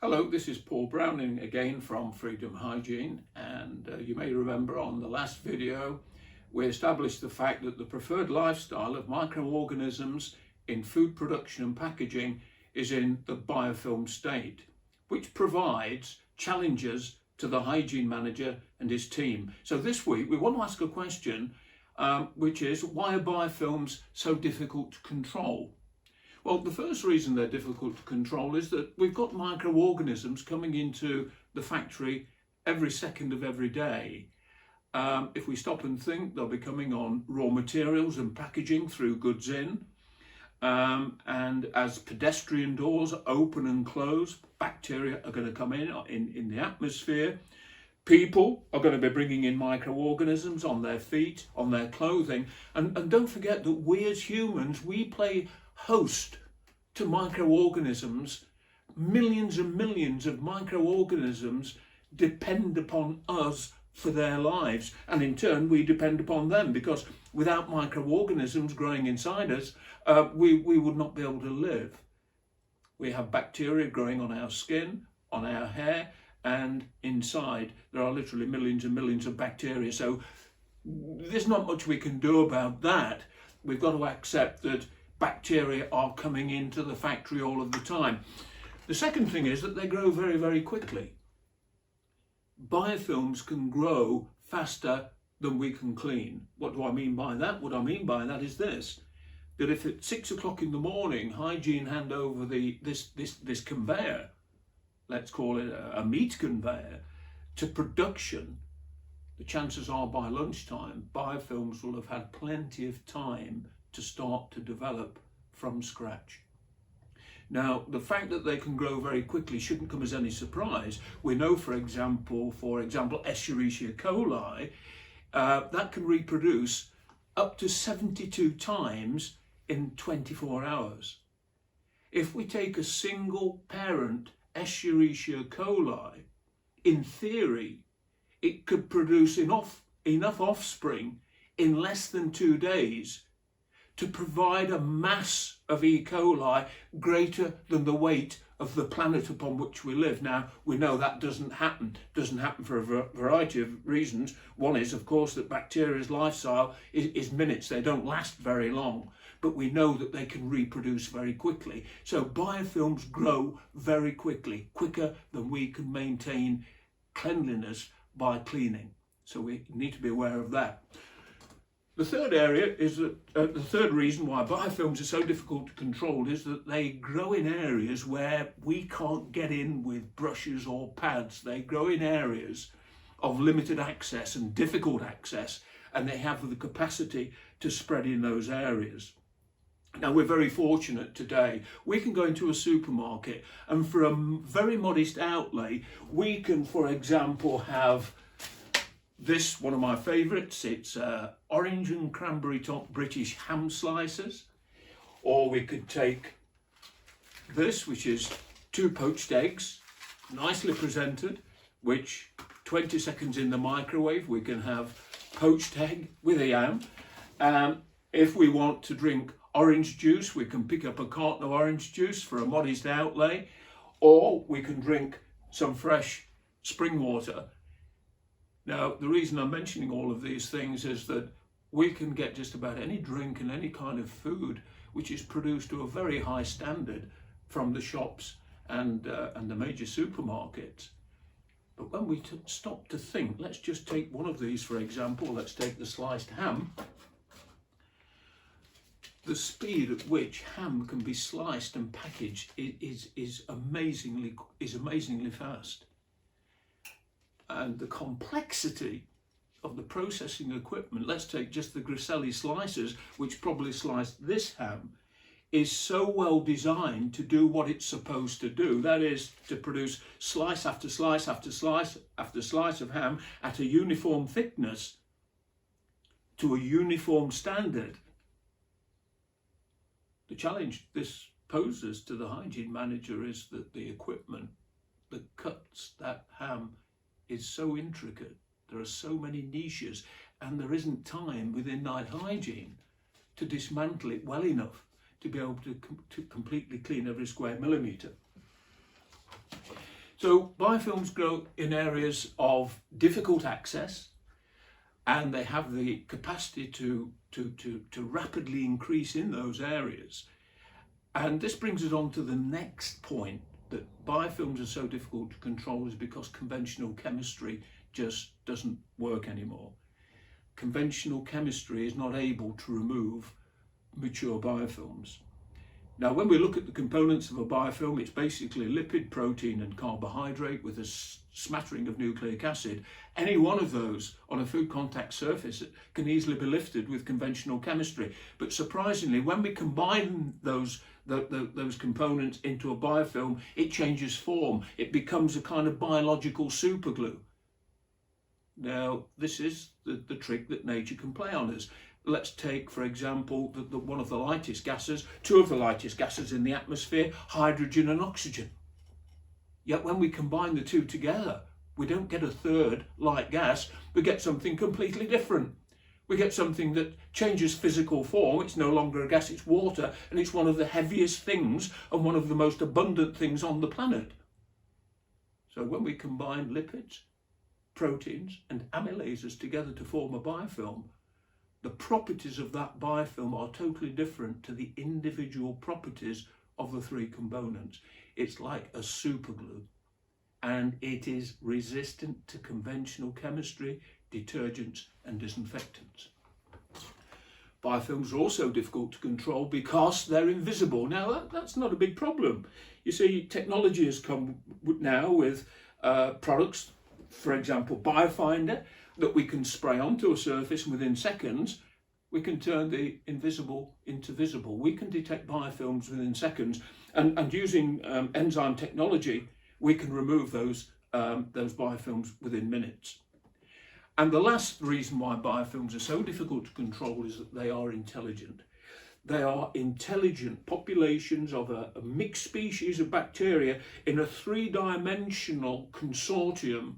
Hello, this is Paul Browning again from Freedom Hygiene, and you may remember on the last video we established the fact that the preferred lifestyle of microorganisms in food production and packaging is in the biofilm state, which provides challenges to the hygiene manager and his team. So this week we want to ask a question which is, why are biofilms so difficult to control? Well, the first reason they're difficult to control is that we've got microorganisms coming into the factory every second of every day. If we stop and think, they'll be coming on raw materials and packaging through goods in. And as pedestrian doors open and close, bacteria are going to come in the atmosphere. People are going to be bringing in microorganisms on their feet, on their clothing. And don't forget that we as humans, we play host to microorganisms. Millions and millions of microorganisms depend upon us for their lives, and in turn we depend upon them, because without microorganisms growing inside us, we would not be able to live. We have bacteria growing on our skin, on our hair, and inside there are literally millions and millions of bacteria. So there's not much we can do about that. We've got to accept that bacteria are coming into the factory all of the time. The second thing is that they grow very, very quickly. Biofilms can grow faster than we can clean. What do I mean by that? What I mean by that is this: that if at 6 o'clock in the morning hygiene hand over this conveyor, let's call it a meat conveyor, to production, the chances are by lunchtime biofilms will have had plenty of time to start to develop from scratch. Now, the fact that they can grow very quickly shouldn't come as any surprise. We know, for example, Escherichia coli, that can reproduce up to 72 times in 24 hours. If we take a single parent Escherichia coli, in theory, it could produce enough offspring in less than 2 days to provide a mass of E. coli greater than the weight of the planet upon which we live. Now, we know that doesn't happen for a variety of reasons. One is, of course, that bacteria's lifestyle is minutes. They don't last very long, but we know that they can reproduce very quickly. So biofilms grow very quickly, quicker than we can maintain cleanliness by cleaning. So we need to be aware of that. The third area is that the third reason why biofilms are so difficult to control is that they grow in areas where we can't get in with brushes or pads. They grow in areas of limited access and difficult access, and they have the capacity to spread in those areas. Now, we're very fortunate today. We can go into a supermarket, and for a very modest outlay, we can, for example, have this, one of my favourites. It's orange and cranberry top British ham slices. Or we could take this, which is 2 poached eggs, nicely presented, which 20 seconds in the microwave, we can have poached egg with a yam. If we want to drink orange juice, we can pick up a carton of orange juice for a modest outlay, or we can drink some fresh spring water. Now, the reason I'm mentioning all of these things is that we can get just about any drink and any kind of food which is produced to a very high standard from the shops and the major supermarkets. But when we stop to think, let's just take one of these, for example. Let's take the sliced ham. The speed at which ham can be sliced and packaged is amazingly fast. And the complexity of the processing equipment, let's take just the Griselli slicers, which probably sliced this ham, is so well designed to do what it's supposed to do. That is, to produce slice after slice after slice after slice of ham at a uniform thickness to a uniform standard. The challenge this poses to the hygiene manager is that the equipment that cuts that ham is so intricate. There are so many niches, and there isn't time within night hygiene to dismantle it well enough to be able to completely clean every square millimetre. So biofilms grow in areas of difficult access, and they have the capacity to rapidly increase in those areas. And this brings us on to the next point, that biofilms are so difficult to control is because conventional chemistry just doesn't work anymore. Conventional chemistry is not able to remove mature biofilms. Now, when we look at the components of a biofilm, it's basically lipid, protein and carbohydrate with a smattering of nucleic acid. Any one of those on a food contact surface can easily be lifted with conventional chemistry. But surprisingly, when we combine those components into a biofilm, it changes form. It becomes a kind of biological superglue. Now, this is the trick that nature can play on us. Let's take, for example, one of the lightest gases, two of the lightest gases in the atmosphere, hydrogen and oxygen. Yet when we combine the two together, we don't get a third light gas, we get something completely different. We get something that changes physical form. It's no longer a gas, it's water, and it's one of the heaviest things and one of the most abundant things on the planet. So when we combine lipids, proteins and amylases together to form a biofilm, the properties of that biofilm are totally different to the individual properties of the three components. It's like a superglue, and it is resistant to conventional chemistry, detergents and disinfectants. Biofilms are also difficult to control because they're invisible. Now that's not a big problem. You see, technology has come now with products, for example Biofinder, that we can spray onto a surface, and within seconds we can turn the invisible into visible. We can detect biofilms within seconds, and using enzyme technology we can remove those biofilms within minutes. And the last reason why biofilms are so difficult to control is that they are intelligent. They are intelligent populations of a mixed species of bacteria in a three-dimensional consortium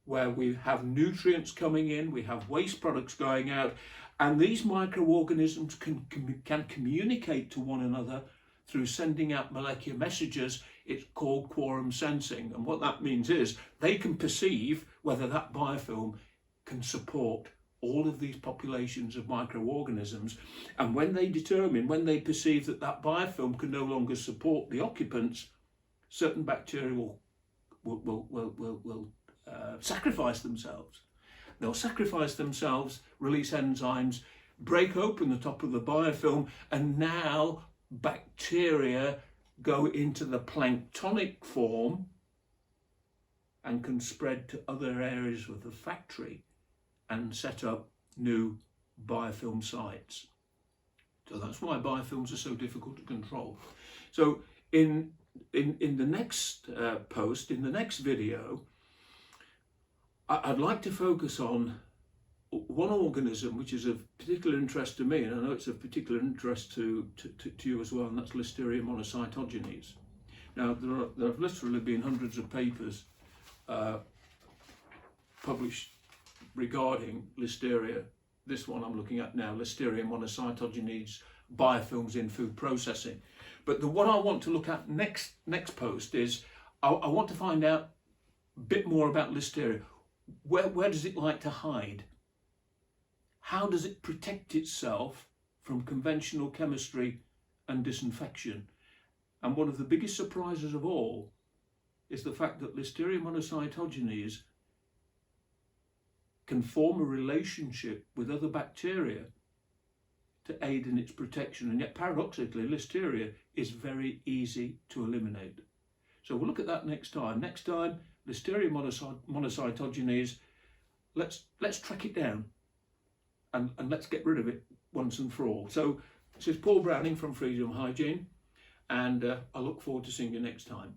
where we have nutrients coming in, we have waste products going out, and these microorganisms can communicate to one another through sending out molecular messages. It's called quorum sensing, and what that means is they can perceive whether that biofilm can support all of these populations of microorganisms, and when they perceive that that biofilm can no longer support the occupants, certain bacteria will sacrifice themselves. They'll sacrifice themselves, release enzymes, break open the top of the biofilm, and now bacteria go into the planktonic form and can spread to other areas of the factory and set up new biofilm sites. So that's why biofilms are so difficult to control. So in the next post, in the next video, I'd like to focus on one organism which is of particular interest to me, and I know it's of particular interest to you as well, and that's Listeria monocytogenes. Now, there have literally been hundreds of papers published regarding Listeria. This one I'm looking at now, Listeria monocytogenes, biofilms in food processing. But what I want to look at next post is I want to find out a bit more about Listeria. Where does it like to hide? How does it protect itself from conventional chemistry and disinfection? And one of the biggest surprises of all is the fact that Listeria monocytogenes can form a relationship with other bacteria to aid in its protection, and yet paradoxically Listeria is very easy to eliminate. So we'll look at that next time. Next time, Listeria monocytogenes, let's track it down and let's get rid of it once and for all. So this is Paul Browning from Freedom Hygiene, and I look forward to seeing you next time.